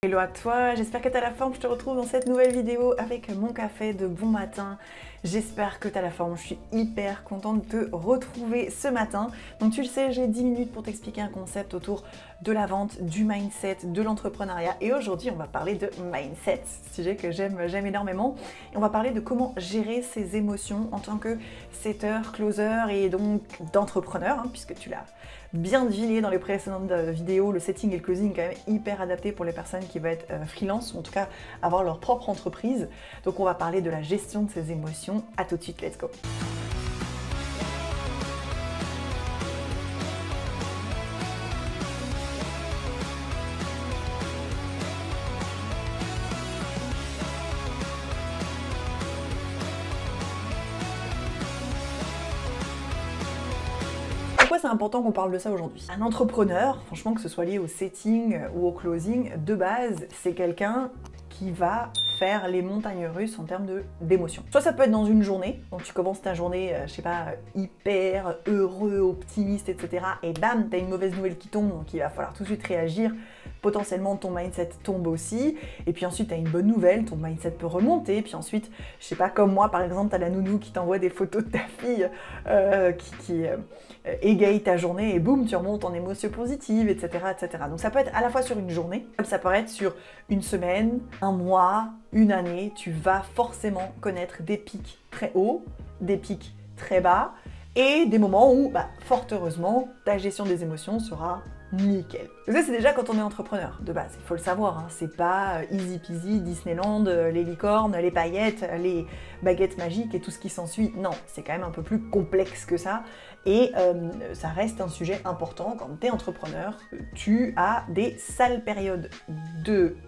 Hello à toi, j'espère que tu as la forme, je te retrouve dans cette nouvelle vidéo avec mon café de bon matin. J'espère que tu as la forme, je suis hyper contente de te retrouver ce matin. Donc tu le sais, j'ai 10 minutes pour t'expliquer un concept autour de la vente, du mindset, de l'entrepreneuriat. Et aujourd'hui, on va parler de mindset, sujet que j'aime énormément. Et on va parler de comment gérer ses émotions en tant que setter, closer et donc d'entrepreneur, puisque tu l'as bien deviné dans les précédentes vidéos, le setting et le closing est quand même hyper adapté pour les personnes qui veulent être freelance ou en tout cas avoir leur propre entreprise. Donc on va parler de la gestion de ses émotions. À tout de suite, let's go! Pourquoi c'est important qu'on parle de ça aujourd'hui? Un entrepreneur, franchement, que ce soit lié au setting ou au closing, de base, c'est quelqu'un qui va faire les montagnes russes en termes d'émotions. Soit ça peut être dans une journée, donc tu commences ta journée, je sais pas, hyper heureux, optimiste, etc. Et bam, t'as une mauvaise nouvelle qui tombe, donc il va falloir tout de suite réagir. Potentiellement ton mindset tombe aussi, et puis ensuite t'as une bonne nouvelle, ton mindset peut remonter, puis ensuite, je sais pas, comme moi par exemple, t'as la nounou qui t'envoie des photos de ta fille qui égaye ta journée, et boum, tu remontes en émotions positives, etc., etc. Donc ça peut être à la fois sur une journée, comme ça peut être sur une semaine, un mois, une année. Tu vas forcément connaître des pics très hauts, des pics très bas, et des moments où, fort heureusement, ta gestion des émotions sera nickel. Ça, c'est déjà quand on est entrepreneur, de base, il faut le savoir, c'est pas easy peasy, Disneyland, les licornes, les paillettes, les baguettes magiques et tout ce qui s'ensuit. Non, c'est quand même un peu plus complexe que ça, et ça reste un sujet important quand tu es entrepreneur. Tu as des sales périodes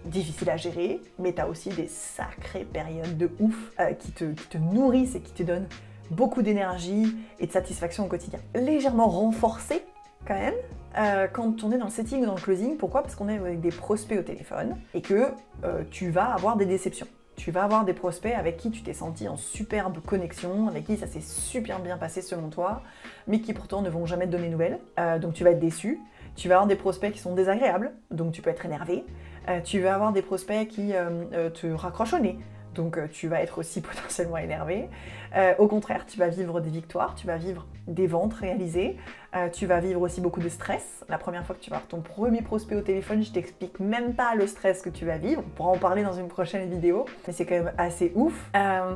difficiles à gérer, mais tu as aussi des sacrées périodes de ouf qui te nourrissent et qui te donnent beaucoup d'énergie et de satisfaction au quotidien. Légèrement renforcé quand même, quand on est dans le setting ou dans le closing. Pourquoi? Parce qu'on est avec des prospects au téléphone et que tu vas avoir des déceptions. Tu vas avoir des prospects avec qui tu t'es senti en superbe connexion, avec qui ça s'est super bien passé selon toi, mais qui pourtant ne vont jamais te donner de nouvelles. Donc tu vas être déçu. Tu vas avoir des prospects qui sont désagréables, donc tu peux être énervé. Tu vas avoir des prospects qui te raccrochent au nez. Donc tu vas être aussi potentiellement énervé. Au contraire, tu vas vivre des victoires, tu vas vivre des ventes réalisées, tu vas vivre aussi beaucoup de stress. La première fois que tu vas avoir ton premier prospect au téléphone, je t'explique même pas le stress que tu vas vivre. On pourra en parler dans une prochaine vidéo, mais c'est quand même assez ouf.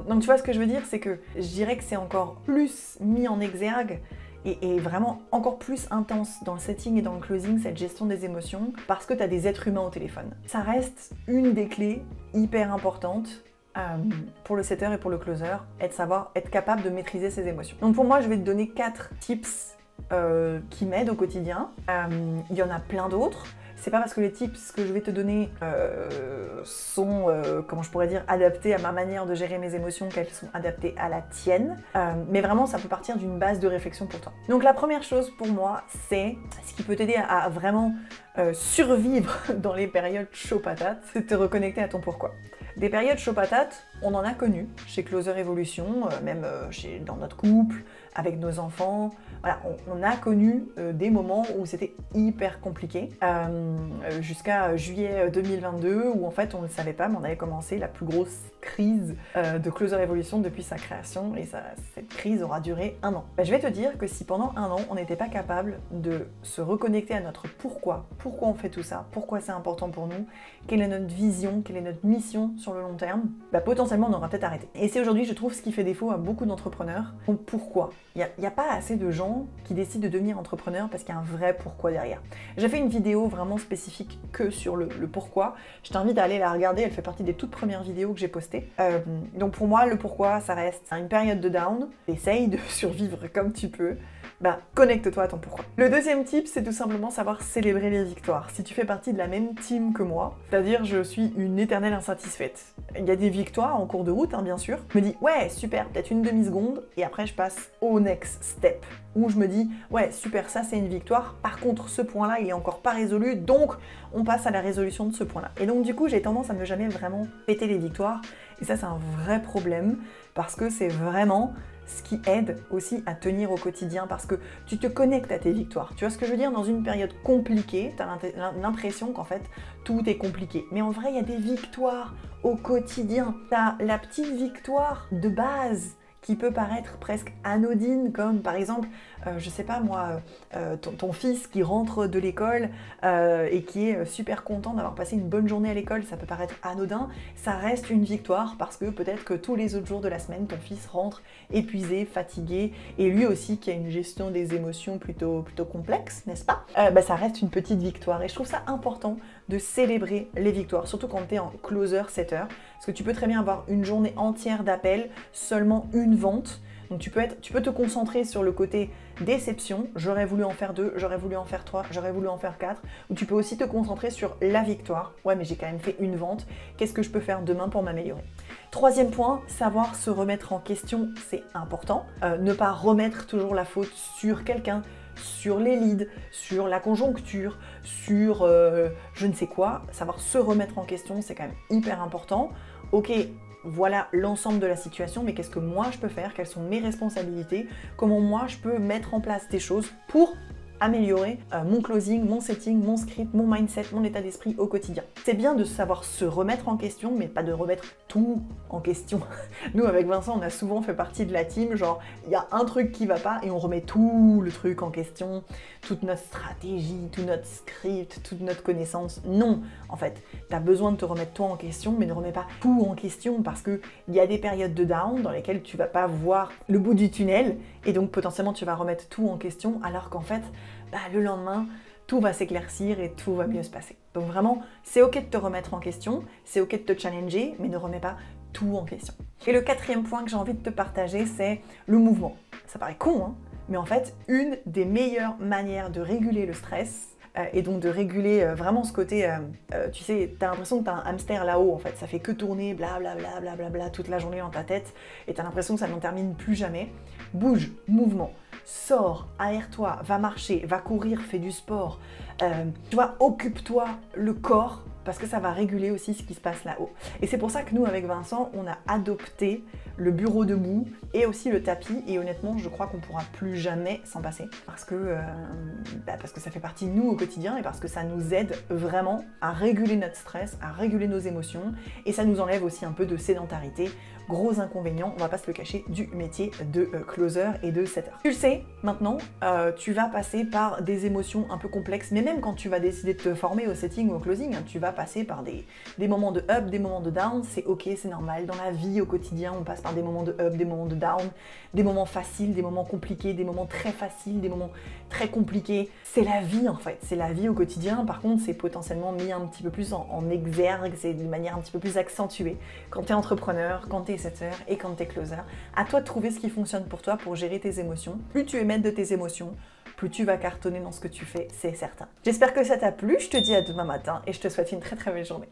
Donc tu vois, ce que je veux dire, c'est que je dirais que c'est encore plus mis en exergue et vraiment encore plus intense dans le setting et dans le closing, cette gestion des émotions, parce que tu as des êtres humains au téléphone. Ça reste une des clés hyper importantes pour le setter et pour le closer, être capable de maîtriser ses émotions. Donc pour moi, je vais te donner 4 tips qui m'aident au quotidien. Il y en a plein d'autres. C'est pas parce que les tips que je vais te donner sont, comment je pourrais dire, adaptés à ma manière de gérer mes émotions qu'elles sont adaptées à la tienne. Mais vraiment, ça peut partir d'une base de réflexion pour toi. Donc la première chose pour moi, c'est ce qui peut t'aider à vraiment survivre dans les périodes chaud patate, c'est de te reconnecter à ton pourquoi. Des périodes chaud patate, on en a connu chez Closer Evolution, même dans notre couple, avec nos enfants. Voilà, on a connu des moments où c'était hyper compliqué, jusqu'à juillet 2022, où en fait on ne le savait pas, mais on avait commencé la plus grosse crise de Closer Evolution depuis sa création, et cette crise aura duré 1 an. Je vais te dire que si pendant 1 an, on n'était pas capable de se reconnecter à notre pourquoi on fait tout ça, pourquoi c'est important pour nous, quelle est notre vision, quelle est notre mission sur le long terme, potentiellement on aura peut-être arrêté. Et c'est aujourd'hui, je trouve, ce qui fait défaut à beaucoup d'entrepreneurs. Donc pourquoi? Il n'y a pas assez de gens qui décident de devenir entrepreneur parce qu'il y a un vrai pourquoi derrière. J'ai fait une vidéo vraiment spécifique que sur le pourquoi. Je t'invite à aller la regarder, elle fait partie des toutes premières vidéos que j'ai postées. Donc pour moi, le pourquoi, ça reste une période de down. Essaye de survivre comme tu peux. Connecte-toi à ton pourquoi. Le deuxième tip, c'est tout simplement savoir célébrer les victoires. Si tu fais partie de la même team que moi, c'est-à-dire je suis une éternelle insatisfaite. Il y a des victoires en cours de route, bien sûr. Je me dis, ouais, super, peut-être une demi-seconde, et après je passe au next step, où je me dis, ouais, super, ça c'est une victoire, par contre ce point-là, il est encore pas résolu, donc on passe à la résolution de ce point-là. Et donc du coup, j'ai tendance à ne jamais vraiment péter les victoires, et ça c'est un vrai problème, parce que c'est vraiment ce qui aide aussi à tenir au quotidien parce que tu te connectes à tes victoires. Tu vois ce que je veux dire? Dans une période compliquée, tu as l'impression qu'en fait, tout est compliqué. Mais en vrai, il y a des victoires au quotidien. Tu as la petite victoire de base qui peut paraître presque anodine, comme par exemple, je sais pas moi, ton fils qui rentre de l'école et qui est super content d'avoir passé une bonne journée à l'école, ça peut paraître anodin, ça reste une victoire parce que peut-être que tous les autres jours de la semaine, ton fils rentre épuisé, fatigué, et lui aussi qui a une gestion des émotions plutôt complexe, n'est-ce pas? Ça reste une petite victoire, et je trouve ça important de célébrer les victoires, surtout quand tu es en closer-setter, parce que tu peux très bien avoir une journée entière d'appels, seulement une vente. Donc tu peux te concentrer sur le côté déception, j'aurais voulu en faire 2, j'aurais voulu en faire 3, j'aurais voulu en faire 4, ou tu peux aussi te concentrer sur la victoire. Ouais, mais j'ai quand même fait une vente, qu'est-ce que je peux faire demain pour m'améliorer? Troisième point, savoir se remettre en question, c'est important. Ne pas remettre toujours la faute sur quelqu'un, sur les leads, sur la conjoncture, sur je ne sais quoi. Savoir se remettre en question, c'est quand même hyper important. Ok, voilà l'ensemble de la situation, mais qu'est-ce que moi je peux faire? Quelles sont mes responsabilités? Comment moi je peux mettre en place des choses pour améliorer mon closing, mon setting, mon script, mon mindset, mon état d'esprit au quotidien. C'est bien de savoir se remettre en question, mais pas de remettre tout en question. Nous, avec Vincent, on a souvent fait partie de la team, genre, il y a un truc qui va pas et on remet tout le truc en question, toute notre stratégie, tout notre script, toute notre connaissance. Non, en fait, tu as besoin de te remettre toi en question, mais ne remets pas tout en question parce qu'il y a des périodes de down dans lesquelles tu vas pas voir le bout du tunnel et donc potentiellement tu vas remettre tout en question alors qu'en fait, le lendemain, tout va s'éclaircir et tout va mieux se passer. Donc vraiment, c'est ok de te remettre en question, c'est ok de te challenger, mais ne remets pas tout en question. Et le quatrième point que j'ai envie de te partager, c'est le mouvement. Ça paraît con, hein, mais en fait, une des meilleures manières de réguler le stress, et donc de réguler vraiment ce côté, tu sais, t'as l'impression que t'as un hamster là-haut en fait, ça fait que tourner blablabla bla, toute la journée dans ta tête et t'as l'impression que ça n'en termine plus jamais. Bouge, mouvement, sors, aère-toi, va marcher, va courir, fais du sport, tu vois, occupe-toi le corps parce que ça va réguler aussi ce qui se passe là-haut. Et c'est pour ça que nous, avec Vincent, on a adopté le bureau debout et aussi le tapis. Et honnêtement, je crois qu'on ne pourra plus jamais s'en passer parce que ça fait partie de nous au quotidien et parce que ça nous aide vraiment à réguler notre stress, à réguler nos émotions et ça nous enlève aussi un peu de sédentarité. Gros inconvénient, on va pas se le cacher, du métier de closer et de setter. Tu le sais, maintenant, tu vas passer par des émotions un peu complexes, mais même quand tu vas décider de te former au setting ou au closing, hein, tu vas passer par des moments de up, des moments de down, c'est ok, c'est normal. Dans la vie, au quotidien, on passe par des moments de up, des moments de down, des moments faciles, des moments compliqués, des moments très faciles, des moments très compliqués. C'est la vie en fait, c'est la vie au quotidien. Par contre, c'est potentiellement mis un petit peu plus en exergue, c'est de manière un petit peu plus accentuée. Quand tu es entrepreneur, quand tu es setter et quand tu es closer, à toi de trouver ce qui fonctionne pour toi pour gérer tes émotions. Plus tu es maître de tes émotions, plus tu vas cartonner dans ce que tu fais, c'est certain. J'espère que ça t'a plu, je te dis à demain matin et je te souhaite une très très belle journée.